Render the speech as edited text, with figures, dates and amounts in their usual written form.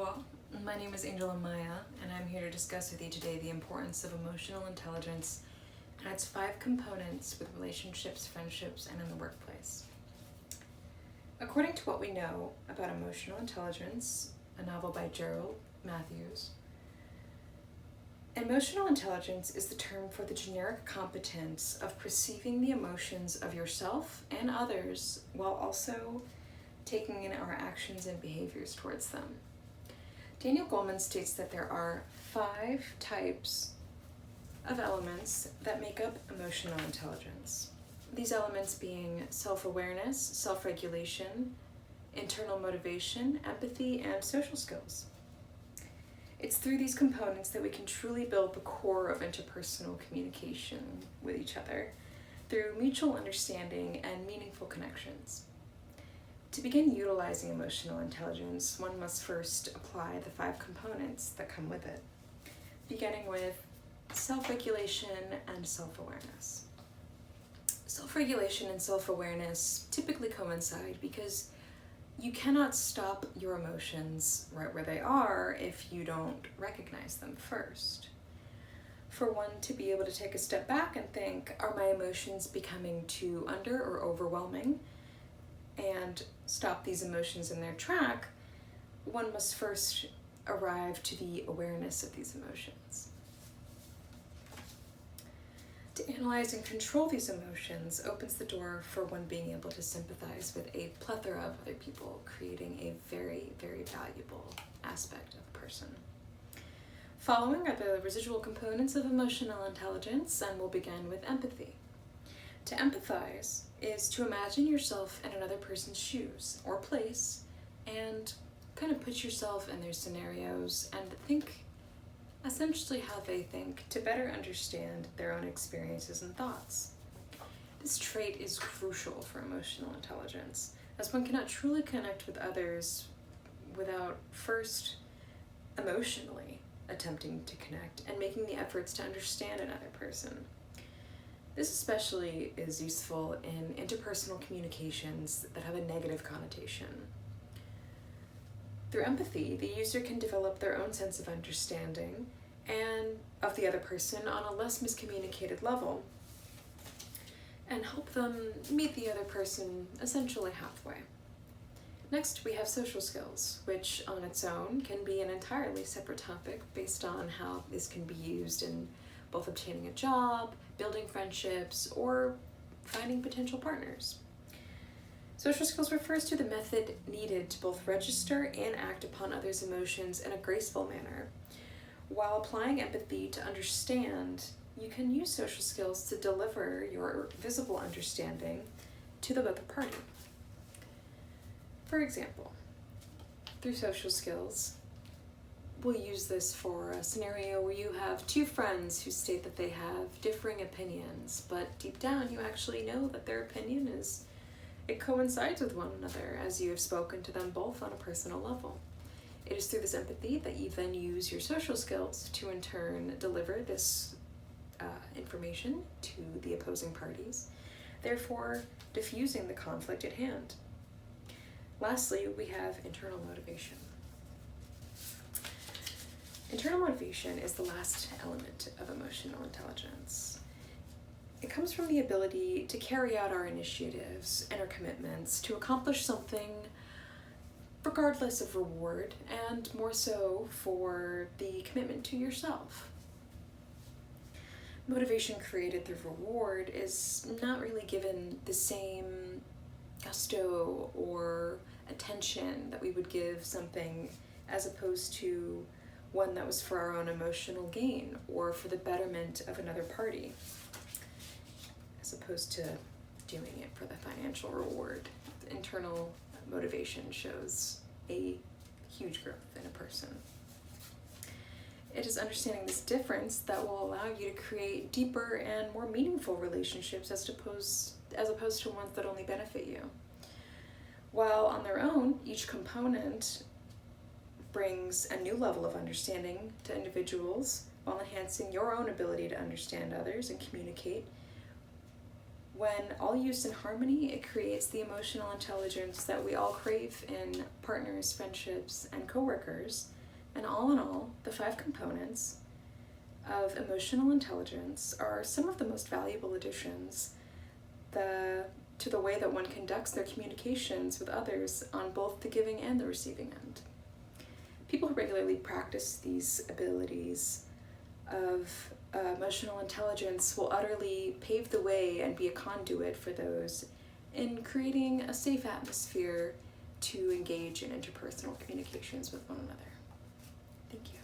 Hello, my name is Angela Maya, and I'm here to discuss with you today the importance of emotional intelligence and its 5 components with relationships, friendships, and in the workplace. According to what we know about emotional intelligence, a novel by Gerald Matthews, emotional intelligence is the term for the generic competence of perceiving the emotions of yourself and others while also taking in our actions and behaviors towards them. Daniel Goleman states that there are 5 types of elements that make up emotional intelligence. These elements being self-awareness, self-regulation, internal motivation, empathy, and social skills. It's through these components that we can truly build the core of interpersonal communication with each other through mutual understanding and meaningful connections. To begin utilizing emotional intelligence, one must first apply the 5 components that come with it, beginning with self-regulation and self-awareness. Self-regulation and self-awareness typically coincide because you cannot stop your emotions right where they are if you don't recognize them first. For one to be able to take a step back and think, are my emotions becoming too under or overwhelming? And stop these emotions in their track, one must first arrive to the awareness of these emotions. To analyze and control these emotions opens the door for one being able to sympathize with a plethora of other people, creating a very, very valuable aspect of a person. Following are the residual components of emotional intelligence, and we'll begin with empathy. To empathize is to imagine yourself in another person's shoes or place and kind of put yourself in their scenarios and think essentially how they think to better understand their own experiences and thoughts. This trait is crucial for emotional intelligence, as one cannot truly connect with others without first emotionally attempting to connect and making the efforts to understand another person. This especially is useful in interpersonal communications that have a negative connotation. Through empathy, the user can develop their own sense of understanding and of the other person on a less miscommunicated level and help them meet the other person essentially halfway. Next, we have social skills, which on its own can be an entirely separate topic based on how this can be used in both obtaining a job, building friendships, or finding potential partners. Social skills refers to the method needed to both register and act upon others' emotions in a graceful manner. While applying empathy to understand, you can use social skills to deliver your visible understanding to the other party. For example, through social skills, we'll use this for a scenario where you have 2 friends who state that they have differing opinions, but deep down you actually know that their opinion it coincides with one another as you have spoken to them both on a personal level. It is through this empathy that you then use your social skills to in turn deliver this information to the opposing parties, therefore diffusing the conflict at hand. Lastly, we have internal motivation. Internal motivation is the last element of emotional intelligence. It comes from the ability to carry out our initiatives and our commitments to accomplish something regardless of reward, and more so for the commitment to yourself. Motivation created through reward is not really given the same gusto or attention that we would give something as opposed to one that was for our own emotional gain or for the betterment of another party, as opposed to doing it for the financial reward. Internal motivation shows a huge growth in a person. It is understanding this difference that will allow you to create deeper and more meaningful relationships as opposed to ones that only benefit you. While on their own, each component brings a new level of understanding to individuals while enhancing your own ability to understand others and communicate. When all used in harmony, it creates the emotional intelligence that we all crave in partners, friendships, and coworkers. And all in all, the 5 components of emotional intelligence are some of the most valuable additions to the way that one conducts their communications with others on both the giving and the receiving end. People who regularly practice these abilities of emotional intelligence will utterly pave the way and be a conduit for those in creating a safe atmosphere to engage in interpersonal communications with one another. Thank you.